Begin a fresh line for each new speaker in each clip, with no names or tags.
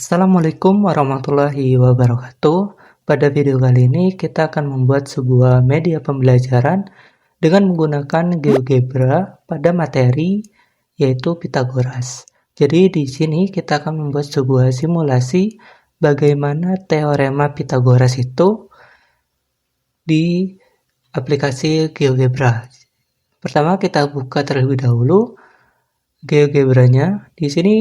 Assalamualaikum warahmatullahi wabarakatuh. Pada video kali ini kita akan membuat sebuah media pembelajaran dengan menggunakan GeoGebra pada materi yaitu Pythagoras. Jadi di sini kita akan membuat sebuah simulasi bagaimana teorema Pythagoras itu di aplikasi GeoGebra. Pertama kita buka terlebih dahulu GeoGebra-nya. Di sini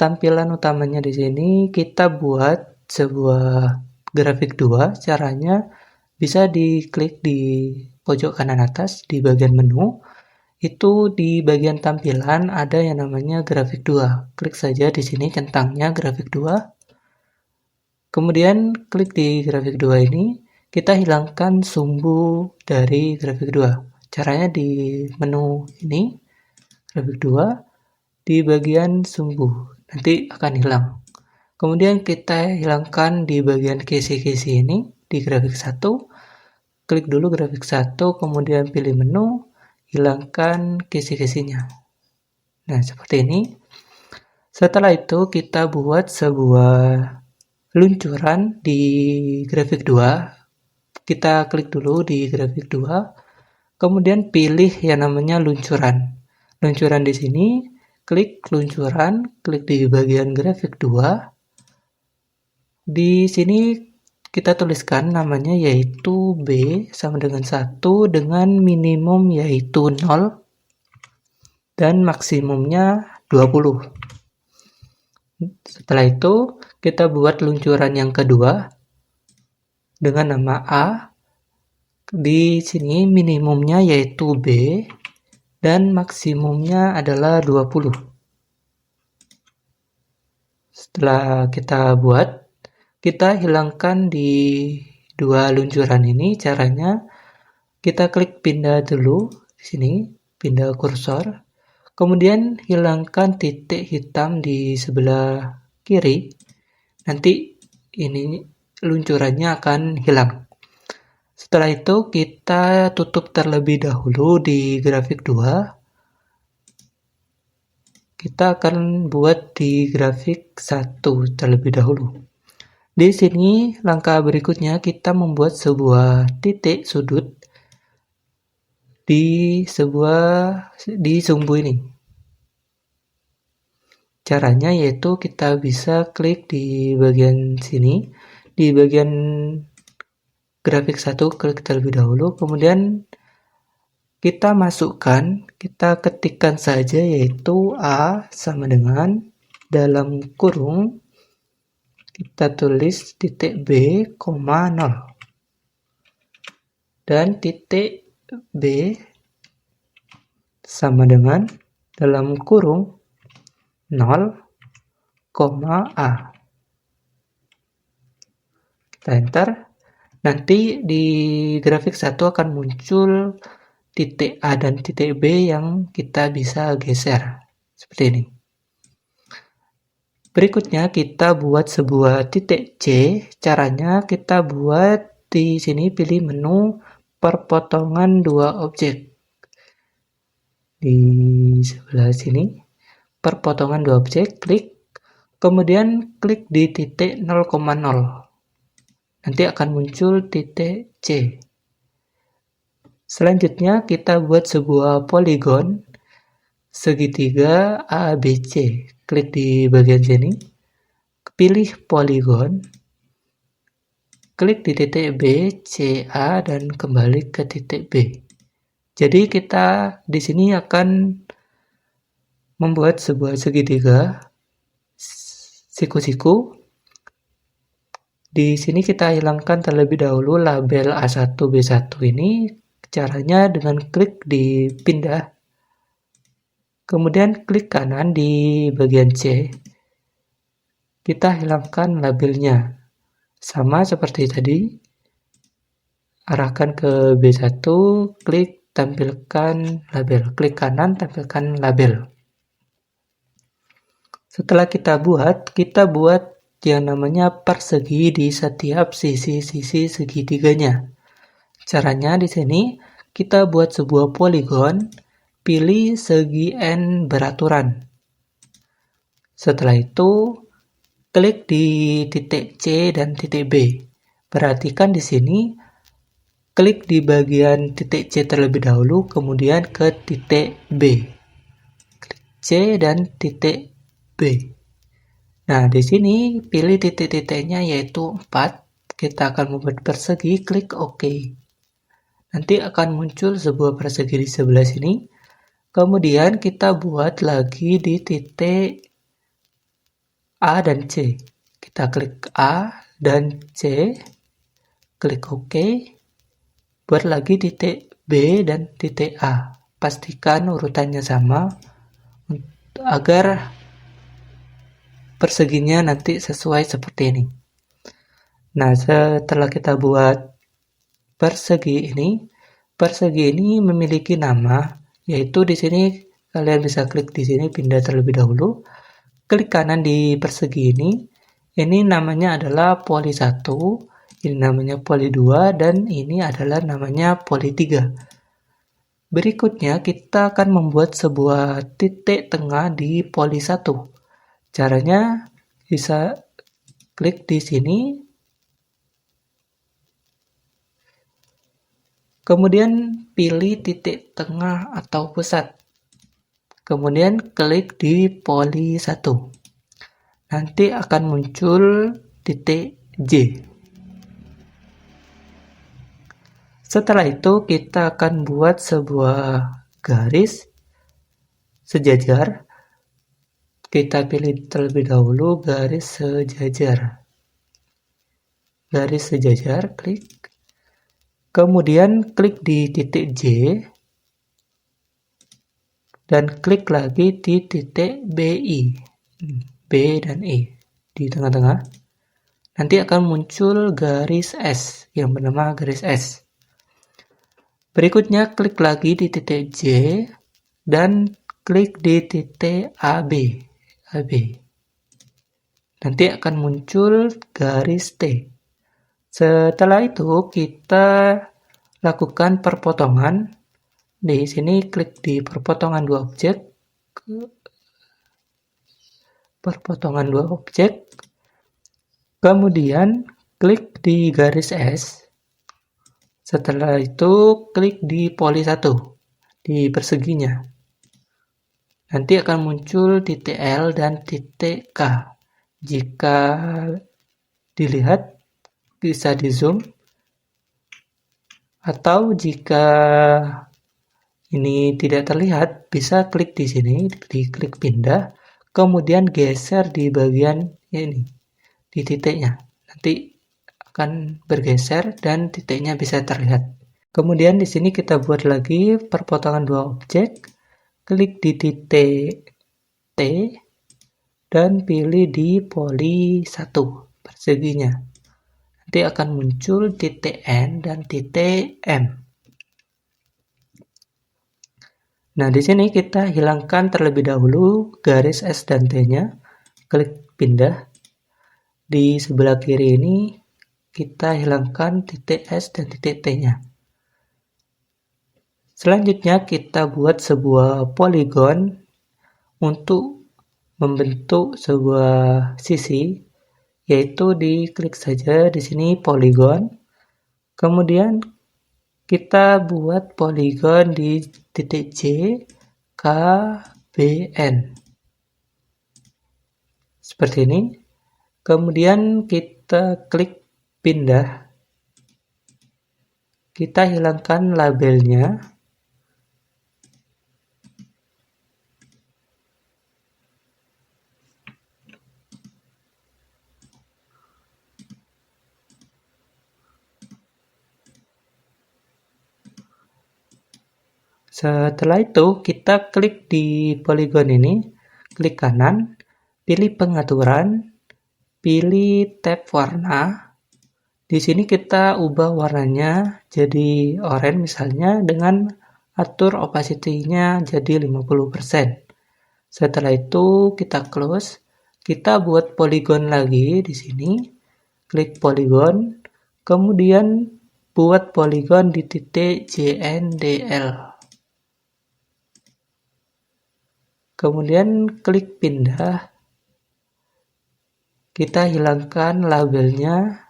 tampilan utamanya di sini kita buat sebuah grafik 2. Caranya bisa diklik di pojok kanan atas di bagian menu. Itu di bagian tampilan ada yang namanya grafik 2. Klik saja di sini centangnya grafik 2. Kemudian klik di grafik 2 ini, kita hilangkan sumbu dari grafik 2. Caranya di menu ini grafik 2 di bagian sumbu nanti akan hilang. Kemudian kita hilangkan di bagian kisi-kisi ini di grafik 1. Klik dulu grafik 1, kemudian pilih menu, hilangkan kisi-kisinya. Nah, seperti ini. Setelah itu kita buat sebuah luncuran di grafik 2. Kita klik dulu di grafik 2. Kemudian pilih yang namanya luncuran. Luncuran di sini, klik luncuran, klik di bagian grafik 2. Di sini kita tuliskan namanya yaitu B sama dengan 1 dengan minimum yaitu 0 dan maksimumnya 20. Setelah itu kita buat luncuran yang kedua dengan nama A. Di sini minimumnya yaitu B dan maksimumnya adalah 20. Setelah kita buat, kita hilangkan di dua luncuran ini. Caranya kita klik pindah dulu di sini, pindah kursor. Kemudian hilangkan titik hitam di sebelah kiri. Nanti ini luncurannya akan hilang. Setelah itu kita tutup terlebih dahulu di grafik 2. Kita akan buat di grafik 1 terlebih dahulu. Di sini langkah berikutnya kita membuat sebuah titik sudut di sumbu ini. Caranya yaitu kita bisa klik di bagian sini, di bagian grafik 1 klik terlebih dahulu, kemudian kita masukkan, kita ketikkan saja yaitu A sama dengan dalam kurung kita tulis titik B, 0 dan titik B sama dengan dalam kurung 0, A. Kita enter. Nanti di grafik 1 akan muncul titik A dan titik B yang kita bisa geser. Seperti ini. Berikutnya kita buat sebuah titik C. Caranya kita buat di sini pilih menu perpotongan dua objek. Di sebelah sini perpotongan dua objek, klik. Kemudian klik di titik 0,0. Nanti akan muncul titik C. Selanjutnya kita buat sebuah poligon segitiga ABC. Klik di bagian sini, pilih poligon, klik di titik B, C, A, dan kembali ke titik B. Jadi kita di sini akan membuat sebuah segitiga siku-siku. Di sini kita hilangkan terlebih dahulu label A1, B1 ini. Caranya dengan klik di pindah. Kemudian klik kanan di bagian C. Kita hilangkan labelnya. Sama seperti tadi. Arahkan ke B1, klik tampilkan label. Klik kanan, tampilkan label. Setelah kita buat yang namanya persegi di setiap sisi-sisi segitiganya. Caranya di sini kita buat sebuah poligon, pilih segi N beraturan. Setelah itu klik di titik C dan titik B. Perhatikan di sini, klik di bagian titik C terlebih dahulu, kemudian ke titik B. Klik C dan titik B. Nah, di sini pilih titik-titiknya yaitu 4. Kita akan membuat persegi, klik OK. Nanti akan muncul sebuah persegi di sebelah sini. Kemudian kita buat lagi di titik A dan C. Kita klik A dan C, klik OK. Buat lagi titik B dan titik A. Pastikan urutannya sama agar perseginya nanti sesuai seperti ini. Nah, setelah kita buat persegi ini memiliki nama, yaitu di sini kalian bisa klik di sini pindah terlebih dahulu. Klik kanan di persegi ini. Ini namanya adalah poli 1, ini namanya poli 2, dan ini adalah namanya poli 3. Berikutnya kita akan membuat sebuah titik tengah di poli 1. Caranya bisa klik di sini. Kemudian pilih titik tengah atau pusat. Kemudian klik di poli 1. Nanti akan muncul titik J. Setelah itu kita akan buat sebuah garis sejajar. Kita pilih terlebih dahulu garis sejajar. Garis sejajar, klik. Kemudian klik di titik J. Dan klik lagi di titik BI. B dan E di tengah-tengah. Nanti akan muncul garis S yang bernama garis S. Berikutnya klik lagi di titik J dan klik di titik AB. Nanti akan muncul garis T. Setelah itu kita lakukan perpotongan. Di sini klik di perpotongan dua objek. Kemudian klik di garis S. Setelah itu klik di poli 1 di perseginya. Nanti akan muncul titik L dan titik K. Jika dilihat bisa di zoom, atau jika ini tidak terlihat bisa klik di sini, diklik pindah, kemudian geser di bagian ini di titiknya. Nanti akan bergeser dan titiknya bisa terlihat. Kemudian di sini kita buat lagi perpotongan dua objek. Klik di titik T dan pilih di poli 1 perseginya. Nanti akan muncul titik N dan titik M. Nah, di sini kita hilangkan terlebih dahulu garis S dan T-nya. Klik pindah. Di sebelah kiri ini kita hilangkan titik S dan titik T-nya. Selanjutnya kita buat sebuah poligon untuk membentuk sebuah sisi, yaitu diklik saja di sini poligon. Kemudian kita buat poligon di titik J, K, B, N. Seperti ini. Kemudian kita klik pindah. Kita hilangkan labelnya. Setelah itu kita klik di poligon ini, klik kanan, pilih pengaturan, pilih tab warna. Di sini kita ubah warnanya jadi oranye misalnya dengan atur opacity-nya jadi 50%. Setelah itu kita close, kita buat poligon lagi di sini. Klik poligon, kemudian buat poligon di titik JNDL. Kemudian klik pindah. kita hilangkan labelnya.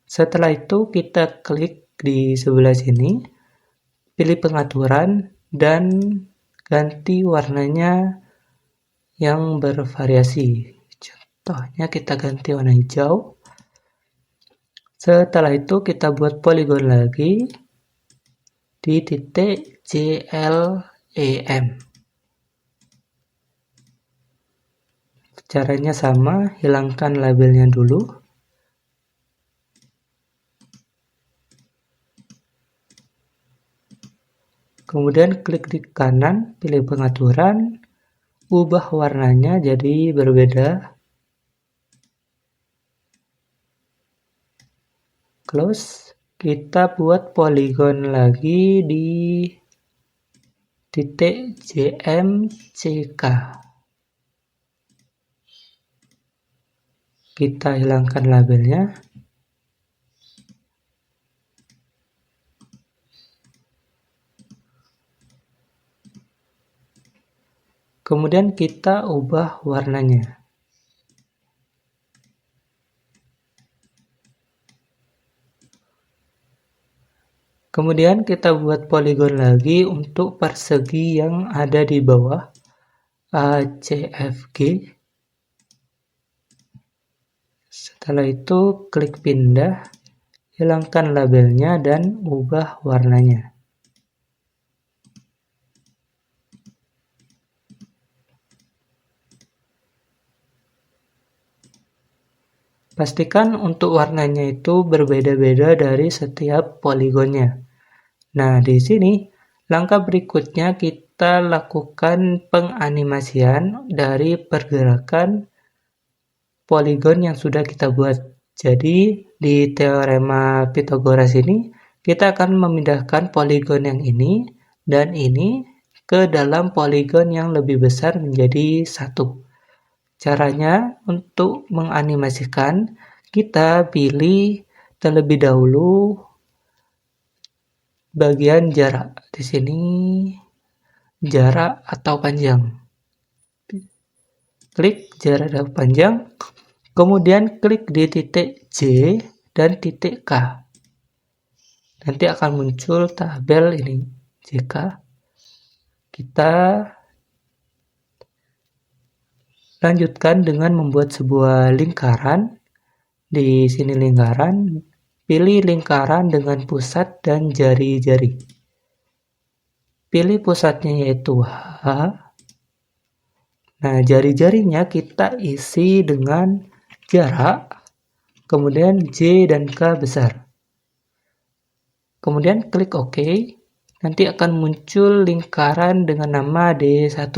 Setelah itu kita klik di sebelah sini, pilih pengaturan dan ganti warnanya yang bervariasi. Contohnya kita ganti warna hijau. Setelah itu kita buat poligon lagi di titik JLEM. Caranya sama, hilangkan labelnya dulu. Kemudian klik di kanan, pilih pengaturan, ubah warnanya jadi berbeda. Close. Kita buat poligon lagi di titik JMCK. Kita hilangkan labelnya. Kemudian kita ubah warnanya. Kemudian kita buat poligon lagi untuk persegi yang ada di bawah ACFG. Setelah itu klik pindah, hilangkan labelnya dan ubah warnanya. Pastikan untuk warnanya itu berbeda-beda dari setiap poligonnya. Nah, di sini langkah berikutnya kita lakukan penganimasian dari pergerakan poligon yang sudah kita buat. Jadi, di teorema Pythagoras ini, kita akan memindahkan poligon yang ini dan ini ke dalam poligon yang lebih besar menjadi satu. Caranya untuk menganimasikan, kita pilih terlebih dahulu bagian jarak. Di sini jarak atau panjang. Klik jarak atau panjang, kemudian klik di titik J dan titik K. Nanti akan muncul tabel ini JK. Kita lanjutkan dengan membuat sebuah lingkaran. Di sini lingkaran, pilih lingkaran dengan pusat dan jari-jari. Pilih pusatnya yaitu H. Nah, jari-jarinya kita isi dengan jarak, kemudian J dan K besar. Kemudian klik OK. Nanti akan muncul lingkaran dengan nama D1.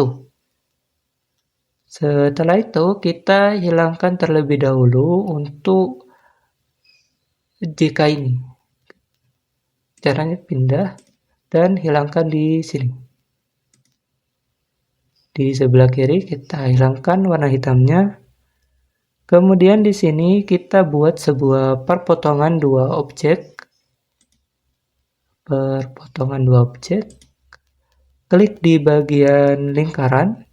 Setelah itu kita hilangkan terlebih dahulu untuk JK ini. Caranya pindah dan hilangkan di sini. Di sebelah kiri kita hilangkan warna hitamnya. Kemudian di sini kita buat sebuah perpotongan dua objek. Perpotongan dua objek. Klik di bagian lingkaran.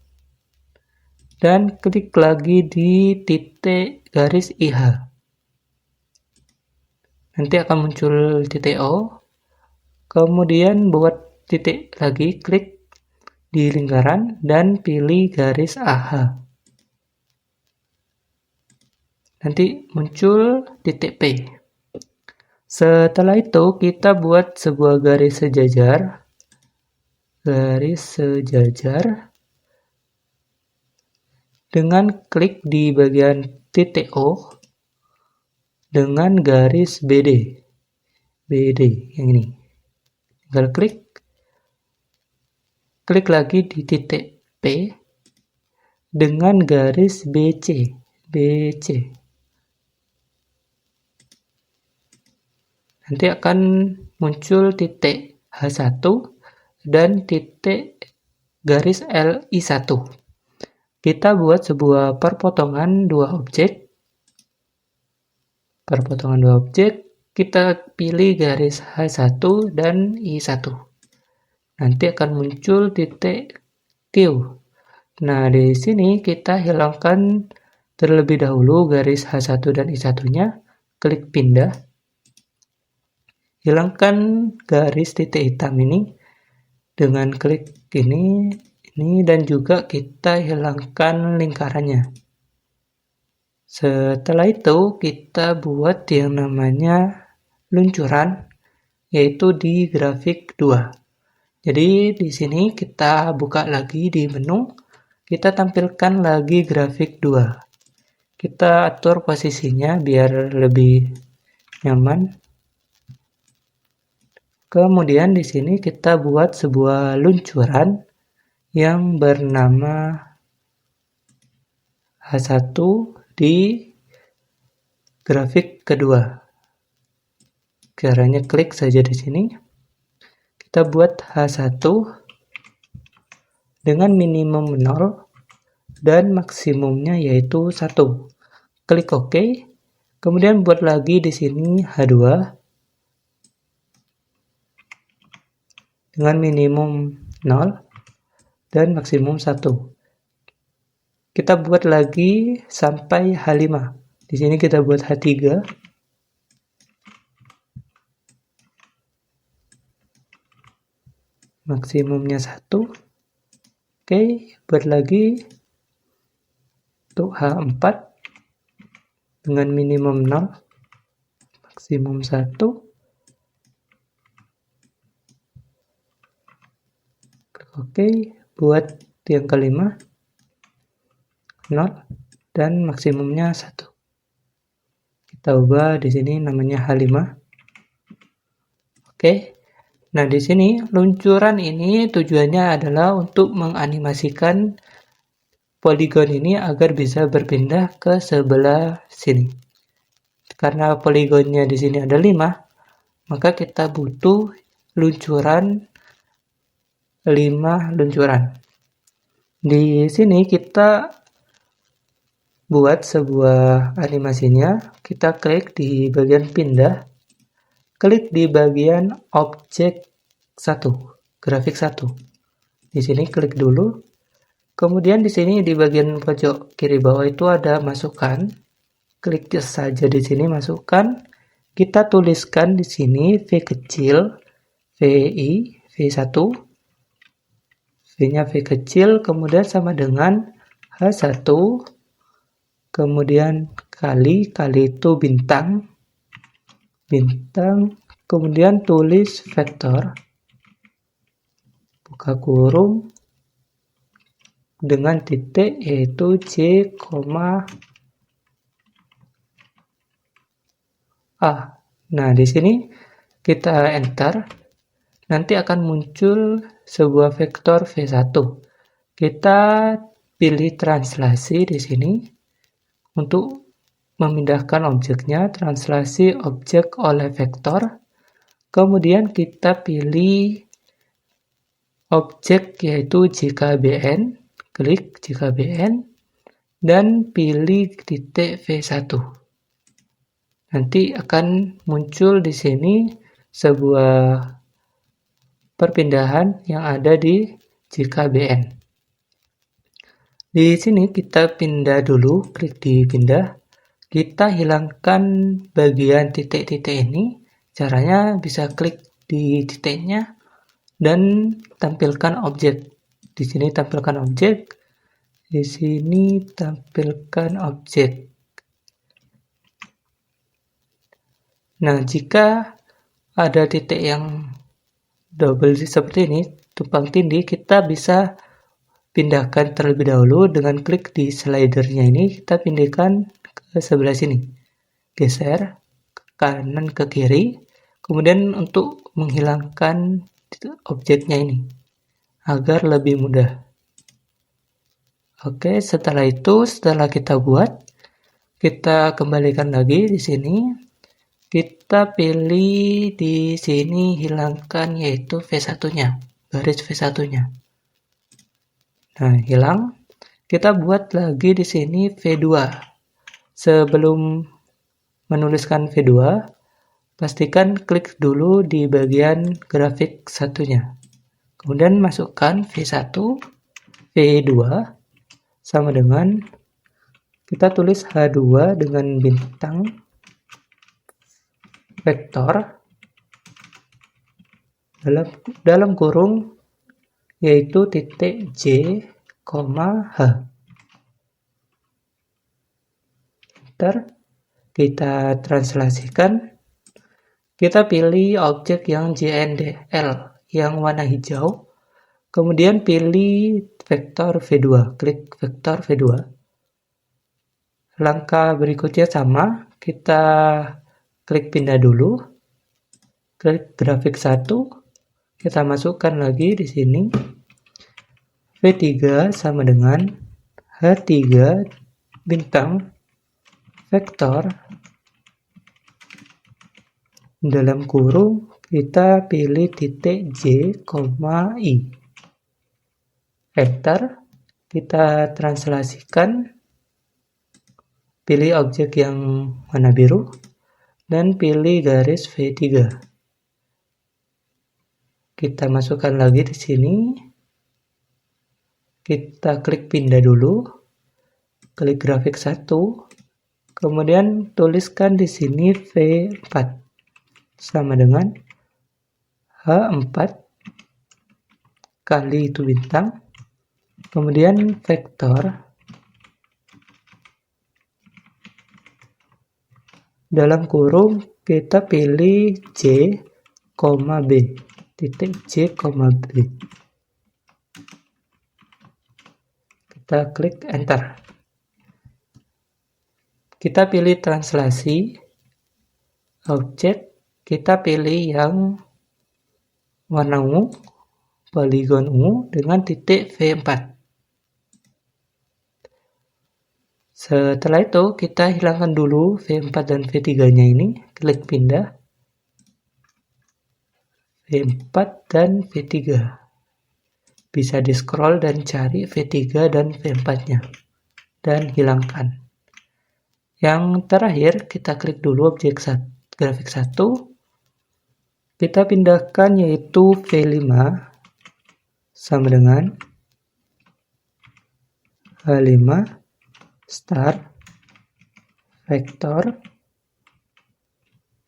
Dan klik lagi di titik garis IH. Nanti akan muncul titik O. Kemudian buat titik lagi, klik di lingkaran dan pilih garis AH. Nanti muncul titik P. Setelah itu kita buat sebuah garis sejajar. Garis sejajar. Dengan klik di bagian titik O dengan garis BD. BD yang ini. Tinggal klik. Klik lagi di titik P dengan garis BC. BC. Nanti akan muncul titik H1 dan titik garis LI1. Kita buat sebuah perpotongan dua objek. Perpotongan dua objek, kita pilih garis H1 dan I1. Nanti akan muncul titik Q. Nah, di sini kita hilangkan terlebih dahulu garis H1 dan I1-nya, klik pindah. Hilangkan garis titik hitam ini dengan klik ini dan juga kita hilangkan lingkarannya. Setelah itu kita buat yang namanya luncuran, yaitu di grafik 2. Jadi di sini kita buka lagi di menu, kita tampilkan lagi grafik 2. Kita atur posisinya biar lebih nyaman. Kemudian di sini kita buat sebuah luncuran yang bernama H1 di grafik kedua. Caranya klik saja di sini. Kita buat H1 dengan minimum 0 dan maksimumnya yaitu 1. Klik OK. Kemudian buat lagi di sini H2 dengan minimum 0 dan maksimum 1. Kita buat lagi sampai H5. Di sini kita buat H3. Maksimumnya 1. Oke, buat lagi untuk H4 dengan minimum 0, maksimum 1. Klik OK, buat yang kelima 0 dan maksimumnya 1. Kita ubah di sini namanya H5. Oke. Nah, di sini luncuran ini tujuannya adalah untuk menganimasikan poligon ini agar bisa berpindah ke sebelah sini. Karena poligonnya di sini ada 5, maka kita butuh luncuran 5 luncuran. Di sini kita buat sebuah animasinya. Kita klik di bagian pindah. Klik di bagian objek 1, grafik 1. Di sini klik dulu. Kemudian di sini di bagian pojok kiri bawah itu ada masukan. Klik saja di sini masukkan. Kita tuliskan di sini V kecil, VI, V1. V-nya V kecil, kemudian sama dengan H1. Kemudian kali itu bintang, kemudian tulis vektor, buka kurung, dengan titik yaitu C, A. Nah, di sini kita enter, nanti akan muncul sebuah vektor V1. Kita pilih translasi di sini untuk memindahkan objeknya, translasi objek oleh vektor. Kemudian kita pilih objek yaitu JKBN, klik JKBN dan pilih titik V1. Nanti akan muncul di sini sebuah perpindahan yang ada di JKBN. Di sini kita pindah dulu, klik di pindah. Kita hilangkan bagian titik-titik ini. Caranya bisa klik di titiknya dan tampilkan objek. Di sini tampilkan objek. Di sini tampilkan objek. Nah, jika ada titik yang double seperti ini, tumpang tindih, kita bisa pindahkan terlebih dahulu dengan klik di slidernya ini. Kita pindahkan ke sebelah sini, geser ke kanan ke kiri. Kemudian untuk menghilangkan objeknya ini agar lebih mudah. Oke, setelah kita buat, kita kembalikan lagi di sini. Kita pilih di sini hilangkan yaitu V1-nya, garis V1-nya. Nah, hilang. Kita buat lagi di sini V2. Sebelum menuliskan V2, pastikan klik dulu di bagian grafik satunya. Kemudian masukkan V1, V2 sama dengan kita tulis H2 dengan bintang vektor dalam kurung yaitu titik J, H. Enter. Kita translasikan. Kita pilih objek yang JNDL yang warna hijau. Kemudian pilih vektor V2. Klik vektor V2. Langkah berikutnya sama. Kita klik pindah dulu. Klik grafik 1. Kita masukkan lagi di sini. V3 sama dengan H3 bintang vektor dalam kurung kita pilih titik J, I. Enter. Kita translasikan. Pilih objek yang warna biru dan pilih garis V3. Kita masukkan lagi di sini. Kita klik pindah dulu. Klik grafik 1. Kemudian tuliskan di sini V4 sama dengan H4 kali itu bintang. Kemudian vektor dalam kurung kita pilih J, B. Titik J, B. Kita klik enter. Kita pilih translasi objek, kita pilih yang warna ungu, poligon ungu dengan titik V4. Setelah itu kita hilangkan dulu V4 dan V3-nya ini, klik pindah. V4 dan V3. Bisa di scroll dan cari V3 dan V4-nya dan hilangkan. Yang terakhir kita klik dulu objek grafik 1. Kita pindahkan yaitu V5 sama dengan H5 start vektor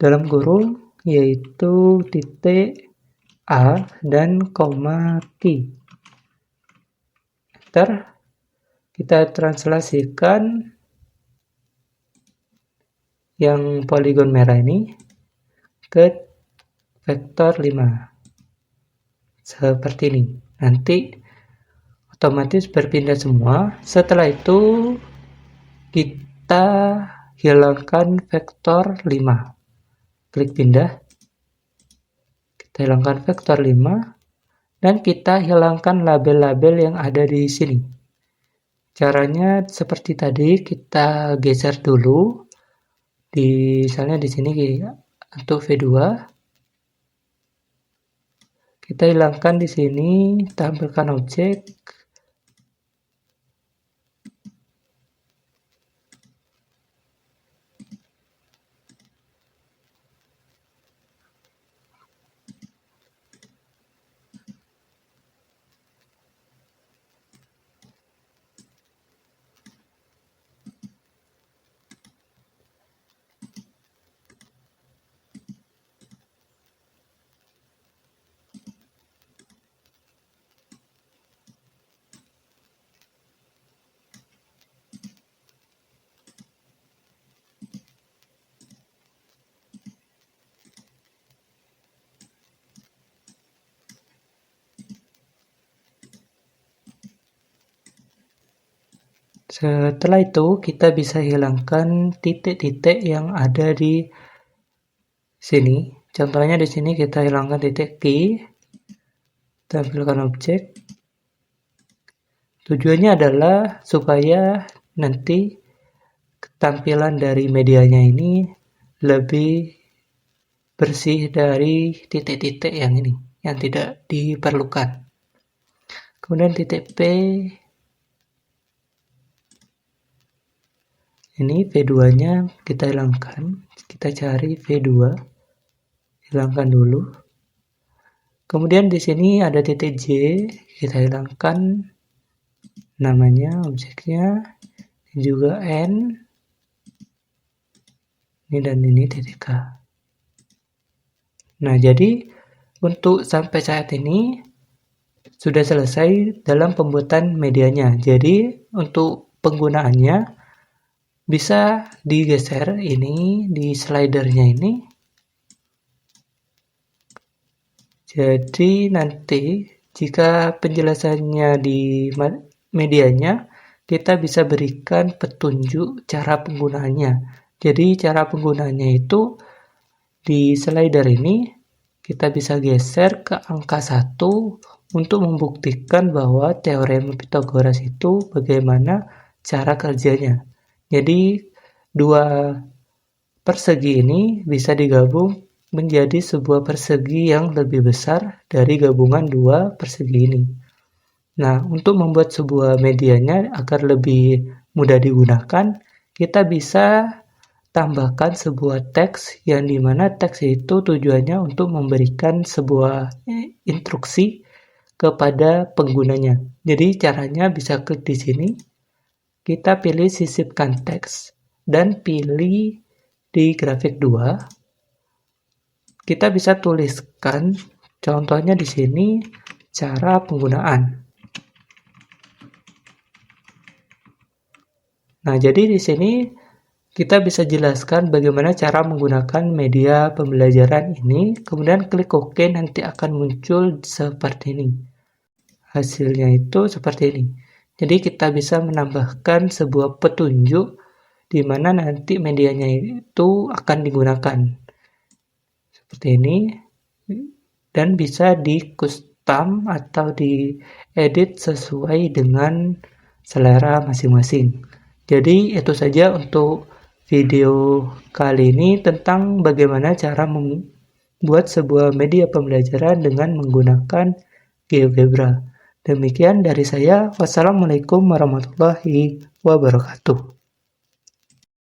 dalam kurung yaitu titik A dan koma Q. Enter. Kita translasikan yang poligon merah ini ke vektor 5 seperti ini. Nanti otomatis berpindah semua. Setelah itu kita hilangkan vektor 5. Klik pindah. Kita hilangkan vektor 5 dan kita hilangkan label-label yang ada di sini. Caranya seperti tadi, kita geser dulu. Misalnya di sini untuk V2 kita hilangkan di sini, tampilkan objek. Setelah itu kita bisa hilangkan titik-titik yang ada di sini. Contohnya di sini kita hilangkan titik Q, tampilkan objek. Tujuannya adalah supaya nanti tampilan dari medianya ini lebih bersih dari titik-titik yang ini, yang tidak diperlukan. Kemudian titik P. Ini V2-nya kita hilangkan. Kita cari V2. Hilangkan dulu. Kemudian di sini ada titik J, kita hilangkan. namanya objeknya, juga N, ini dan ini titik K. Nah, jadi untuk sampai saat ini sudah selesai dalam pembuatan medianya. Jadi untuk penggunaannya bisa digeser ini di slidernya ini. Jadi nanti jika penjelasannya di medianya, kita bisa berikan petunjuk cara penggunaannya. Jadi cara penggunaannya itu di slider ini kita bisa geser ke angka 1 untuk membuktikan bahwa teorema Pythagoras itu bagaimana cara kerjanya. Jadi dua persegi ini bisa digabung menjadi sebuah persegi yang lebih besar dari gabungan dua persegi ini. Nah, untuk membuat sebuah medianya agar lebih mudah digunakan, kita bisa tambahkan sebuah teks yang dimana teks itu tujuannya untuk memberikan sebuah instruksi kepada penggunanya. Jadi caranya bisa klik di sini, kita pilih sisipkan teks dan pilih di grafik 2. Kita bisa tuliskan contohnya di sini cara penggunaan. Nah, jadi di sini kita bisa jelaskan bagaimana cara menggunakan media pembelajaran ini, kemudian klik OK, nanti akan muncul seperti ini. Hasilnya itu seperti ini. Jadi kita bisa menambahkan sebuah petunjuk di mana nanti medianya itu akan digunakan. Seperti ini. Dan bisa di custom atau diedit sesuai dengan selera masing-masing. Jadi itu saja untuk video kali ini tentang bagaimana cara membuat sebuah media pembelajaran dengan menggunakan GeoGebra. Demikian dari saya. Wassalamualaikum warahmatullahi wabarakatuh.